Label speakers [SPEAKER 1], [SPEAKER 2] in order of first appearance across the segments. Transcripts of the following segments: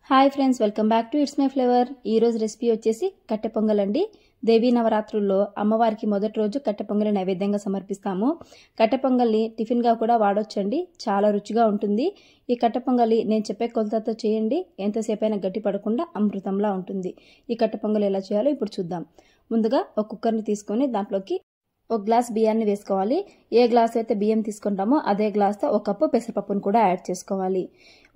[SPEAKER 1] Hi friends, welcome back to it's my flavour. ఈ రోజు recipe వచ్చేసి కట్టె పొంగల్ అండి. దేవీ నవరాత్రుల్లో అమ్మవారికి మొదటి రోజు కట్టె పొంగల్ నైవేద్యంగా సమర్పిస్తాము. కట్టె పొంగల్ని టిఫిన్గా కూడా వాడొచ్చండి. చాలా రుచిగా ఉంటుంది. ఈ కట్టె పొంగలి నేను చెప్పే కొలతతో చేయండి. ఎంతసేపు అయినా గట్టి పడకుండా అమృతంలా ఉంటుంది. ఈ కట్టె పొంగల్ ఎలా చేయాలో ఇప్పుడు చూద్దాం. ముందుగా ఒక కుక్కర్ని తీసుకొని దాంట్లోకి ఒక గ్లాస్ బియ్యాన్ని వేసుకోవాలి. ఏ గ్లాస్ అయితే బియ్యం తీసుకుంటామో అదే గ్లాస్తో ఒక కప్పు పెసరపప్పును కూడా యాడ్ చేసుకోవాలి.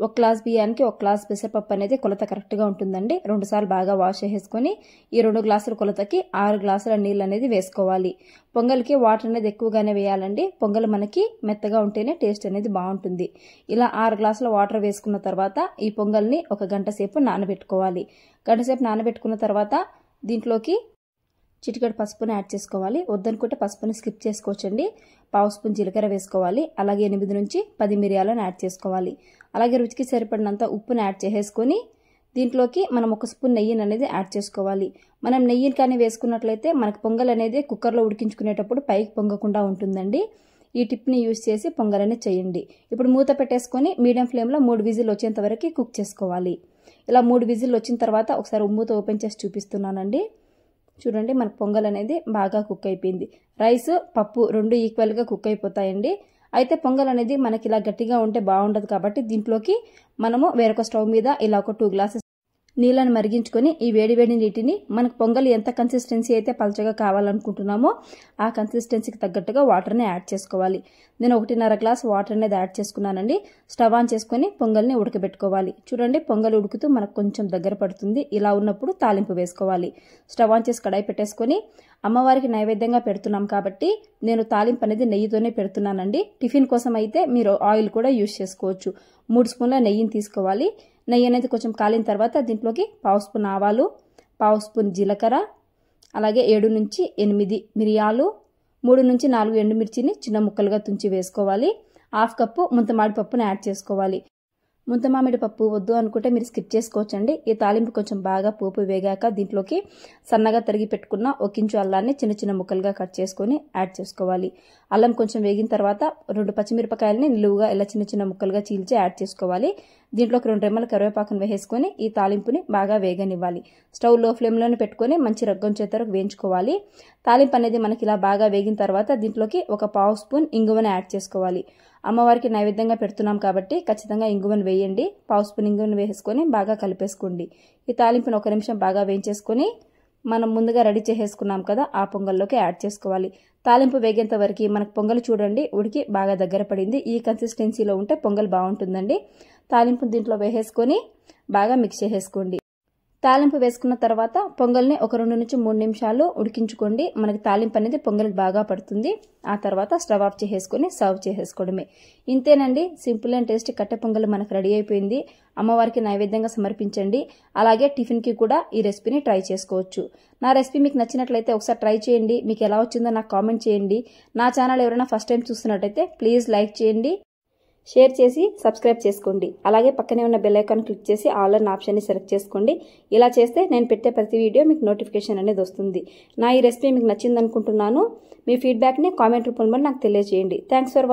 [SPEAKER 1] ఒక గ్లాస్ బియ్యానికి ఒక గ్లాస్ పెసరపప్పు అనేది కొలత కరెక్ట్గా ఉంటుందండి. 2 సార్లు బాగా వాష్ చేసుకొని ఈ 2 గ్లాసుల కొలతకి 6 గ్లాసుల నీళ్ళు అనేది వేసుకోవాలి. పొంగల్కి వాటర్ అనేది ఎక్కువగానే వేయాలండి. పొంగల్ మనకి మెత్తగా ఉంటేనే టేస్ట్ అనేది బాగుంటుంది. ఇలా 6 గ్లాసుల వాటర్ వేసుకున్న తర్వాత ఈ పొంగల్ని ఒక గంట సేపు నానబెట్టుకోవాలి. గంట సేపు నానబెట్టుకున్న తర్వాత దీంట్లోకి చిటికెడు పసుపుని యాడ్ చేసుకోవాలి. వద్దనుకుంటే పసుపుని స్కిప్ చేసుకోవచ్చండి. 1/2 స్పూన్ జీలకర్ర వేసుకోవాలి. అలాగే 8 నుంచి 10 మిరియాలను యాడ్ చేసుకోవాలి. అలాగే రుచికి సరిపడినంత ఉప్పుని యాడ్ చేసేసుకొని దీంట్లోకి మనం 1 స్పూన్ నెయ్యిని అనేది యాడ్ చేసుకోవాలి. మనం నెయ్యిని కానీ వేసుకున్నట్లయితే మనకు పొంగల్ అనేది కుక్కర్లో ఉడికించుకునేటప్పుడు పైకి పొంగకుండా ఉంటుందండి. ఈ టిప్ని యూజ్ చేసి పొంగల్ అనేది చేయండి. ఇప్పుడు మూత పెట్టేసుకొని మీడియం ఫ్లేమ్లో 3 విజిల్ వచ్చేంత వరకు కుక్ చేసుకోవాలి. ఇలా 3 విజిల్ వచ్చిన తర్వాత ఒకసారి మూత ఓపెన్ చేసి చూపిస్తున్నానండి. చూడండి, మనకు పొంగల్ అనేది బాగా కుక్ అయిపోయింది. రైస్ పప్పు 2 ఈక్వల్గా కుక్ అయిపోతాయండి. అయితే పొంగల్ అనేది మనకి ఇలా గట్టిగా ఉంటే బాగుండదు కాబట్టి దీంట్లోకి మనము వేరొక స్టవ్ మీద ఇలా ఒక 2 గ్లాసెస్ నీళ్ళని మరిగించుకొని ఈ వేడివేడి నీటిని మనకు పొంగల్ ఎంత కన్సిస్టెన్సీ అయితే పలచగా కావాలనుకుంటున్నామో ఆ కన్సిస్టెన్సీకి తగ్గట్టుగా వాటర్ని యాడ్ చేసుకోవాలి. నేను 1.5 గ్లాస్ వాటర్ అనేది యాడ్ చేసుకున్నానండి. స్టవ్ ఆన్ చేసుకొని పొంగల్ని ఉడకబెట్టుకోవాలి. చూడండి, పొంగల్ ఉడుకుతూ మనకు కొంచెం దగ్గర పడుతుంది. ఇలా ఉన్నప్పుడు తాలింపు వేసుకోవాలి. స్టవ్ ఆన్ చేసి కడాయి పెట్టేసుకొని అమ్మవారికి నైవేద్యంగా పెడుతున్నాం కాబట్టి నేను తాలింపు అనేది నెయ్యితోనే పెడుతున్నానండి. టిఫిన్ కోసం అయితే మీరు ఆయిల్ కూడా యూజ్ చేసుకోవచ్చు. 3 స్పూన్ల నెయ్యిని తీసుకోవాలి. నెయ్యి అనేది కొంచెం కాలిన తర్వాత దీంట్లోకి 1/2 స్పూన్ ఆవాలు, 1/2 స్పూన్ జీలకర్ర, అలాగే 7 నుంచి 8 మిరియాలు, 3 నుంచి 4 ఎండుమిర్చిని చిన్న ముక్కలుగా తుంచి వేసుకోవాలి. 1/2 కప్పు ముంతమామిడి పప్పును యాడ్ చేసుకోవాలి. ముంతమామిడి పప్పు వద్దు అనుకుంటే మీరు స్కిప్ చేసుకోవచ్చండి. ఈ తాలింపు కొంచెం బాగా పోపు వేగాక దీంట్లోకి సన్నగా తరిగి పెట్టుకున్న 1 ఇంచు అల్లాన్ని చిన్న చిన్న ముక్కలుగా కట్ చేసుకొని యాడ్ చేసుకోవాలి. అల్లం కొంచెం వేగిన తర్వాత 2 పచ్చిమిరపకాయలని నిలువుగా ఇలా చిన్న చిన్న ముక్కలుగా చీల్చి యాడ్ చేసుకోవాలి. దీంట్లోకి 2 రెమ్మల కరివేపాకును వేసుకొని ఈ తాలింపుని బాగా వేగనివ్వాలి. స్టవ్ లో ఫ్లేమ్లోనే పెట్టుకొని మంచి రగ్గొంచేంత వరకు వేయించుకోవాలి. తాలింపు అనేది మనకి ఇలా బాగా వేగిన తర్వాత దీంట్లోకి ఒక 1/2 స్పూన్ ఇంగువను యాడ్ చేసుకోవాలి. అమ్మవారికి నైవేద్యంగా పెడుతున్నాం కాబట్టి ఖచ్చితంగా ఇంగువను వేయండి. 1/2 స్పూన్ ఇంగువను వేసుకొని బాగా కలిపేసుకోండి. ఈ తాలింపును 1 నిమిషం బాగా వేయించేసుకొని మనం ముందుగా రెడీ చేసేసుకున్నాం కదా ఆ పొంగల్లోకి యాడ్ చేసుకోవాలి. తాలింపు వేగేంత వరకు మనకు పొంగల్ చూడండి ఉడికి బాగా దగ్గర పడింది. ఈ కన్సిస్టెన్సీలో ఉంటే పొంగల్ బాగుంటుందండి. తాలింపు దీంట్లో వేసేసుకొని బాగా మిక్స్ చేసేసుకోండి. తాలింపు వేసుకున్న తర్వాత పొంగల్ని ఒక 2 నుంచి 3 నిమిషాలు ఉడికించుకోండి. మనకి తాలింపు అనేది పొంగల్కి బాగా పడుతుంది. ఆ తర్వాత స్టవ్ ఆఫ్ చేసేసుకొని సర్వ్ చేసేసుకోవడమే. ఇంతేనండి, సింపుల్ అండ్ టేస్టీ కట్టె పొంగల్ మనకు రెడీ అయిపోయింది. అమ్మవారికి నైవేద్యంగా సమర్పించండి. అలాగే టిఫిన్కి కూడా ఈ రెసిపీని ట్రై చేసుకోవచ్చు. నా రెసిపీ మీకు నచ్చినట్లయితే ఒకసారి ట్రై చేయండి. మీకు ఎలా వచ్చిందో నాకు కామెంట్ చేయండి. నా ఛానల్ ఎవరైనా ఫస్ట్ టైం చూస్తున్నట్టయితే ప్లీజ్ లైక్ చేయండి, షేర్ చేసి సబ్స్క్రైబ్ చేసుకోండి. అలాగే పక్కనే ఉన్న బెల్ ఐకాన్ క్లిక్ చేసి ఆల్ అన్న ఆప్షన్ని సెలెక్ట్ చేసుకోండి. ఇలా చేస్తే నేను పెట్టే ప్రతి వీడియో మీకు నోటిఫికేషన్ అనేది వస్తుంది. నా ఈ రెసిపీ మీకు నచ్చింది అనుకుంటున్నాను. మీ ఫీడ్బ్యాక్ని కామెంట్ రూపంలో నాకు తెలియజేయండి. Thanks for watching.